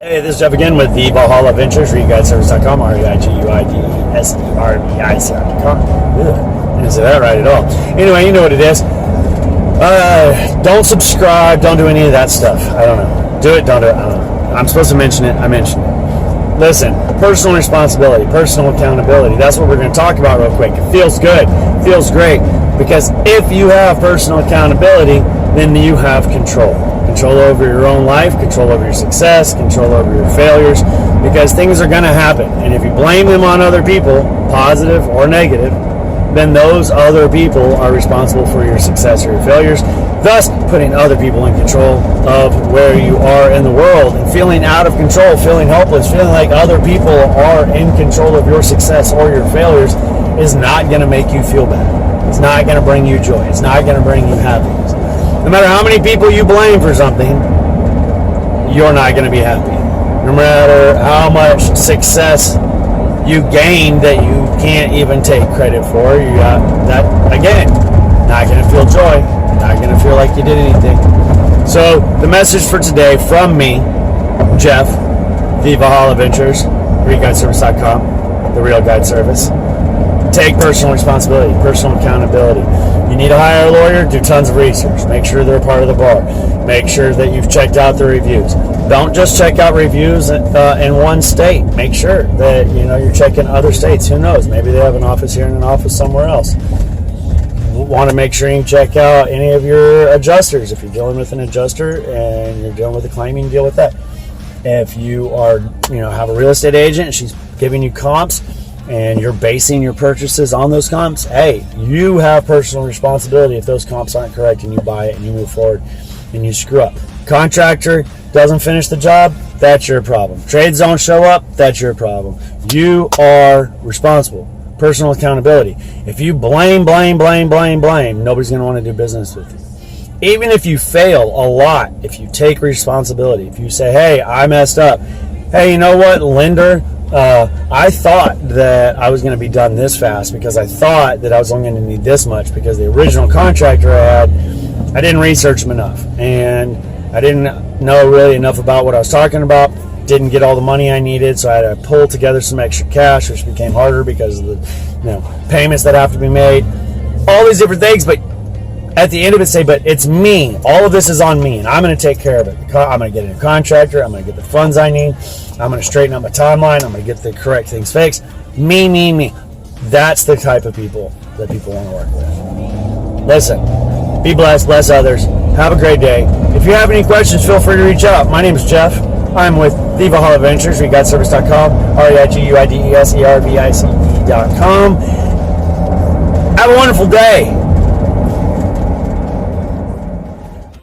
Hey, this is Jeff again with the Valhalla Ventures, ReGuideService.com, ReIGUIDESERVICE.com. Didn't say that right at all. Anyway, you know what it is. Don't subscribe, don't do any of that stuff. I don't know. Do it, don't do it. I don't know. I'm supposed to mention it, I mentioned it. Listen, personal responsibility, personal accountability. That's what we're going to talk about real quick. It feels good, it feels great, because if you have personal accountability, then you have control. Control over your own life, control over your success, control over your failures, because things are going to happen. And if you blame them on other people, positive or negative, then those other people are responsible for your success or your failures, thus putting other people in control of where you are in the world. And feeling out of control, feeling helpless, feeling like other people are in control of your success or your failures is not going to make you feel bad. It's not going to bring you joy. It's not going to bring you happiness. No matter how many people you blame for something, you're not going to be happy. No matter how much success you gain that you can't even take credit for, you got that, again, not going to feel joy, not going to feel like you did anything. So the message for today from me, Jeff, the Valhalla Ventures, ReGuideService.com, the Real Guide Service. Take personal responsibility, personal accountability. You need to hire a lawyer, do tons of research. Make sure they're part of the bar. Make sure that you've checked out the reviews. Don't just check out reviews in one state. Make sure that you're checking other states. Who knows? Maybe they have an office here and an office somewhere else. Want to make sure you check out any of your adjusters. If you're dealing with an adjuster and you're dealing with a claim, you can deal with that. If you are, have a real estate agent and she's giving you comps, and you're basing your purchases on those comps, hey, you have personal responsibility if those comps aren't correct and you buy it and you move forward and you screw up. Contractor doesn't finish the job, that's your problem. Trades don't show up, that's your problem. You are responsible. Personal accountability. If you blame, nobody's going to want to do business with you. Even if you fail a lot, if you take responsibility, if you say, hey, I messed up. Hey, you know what, lender? I thought that I was going to be done this fast because I thought that I was only going to need this much because the original contractor I didn't research him enough, and I didn't know really enough about what I was talking about. Didn't get all the money I needed, so I had to pull together some extra cash, which became harder because of the payments that have to be made. All these different things, but at the end of it, say, but it's me. All of this is on me, and I'm going to take care of it. I'm going to get a new contractor. I'm going to get the funds I need. I'm going to straighten up my timeline. I'm going to get the correct things fixed. Me. That's the type of people that people want to work with. Listen, be blessed, bless others. Have a great day. If you have any questions, feel free to reach out. My name is Jeff. I'm with the Valhalla Ventures, ReGuideService.com, ReIGUIDESERVICE.com. Have a wonderful day.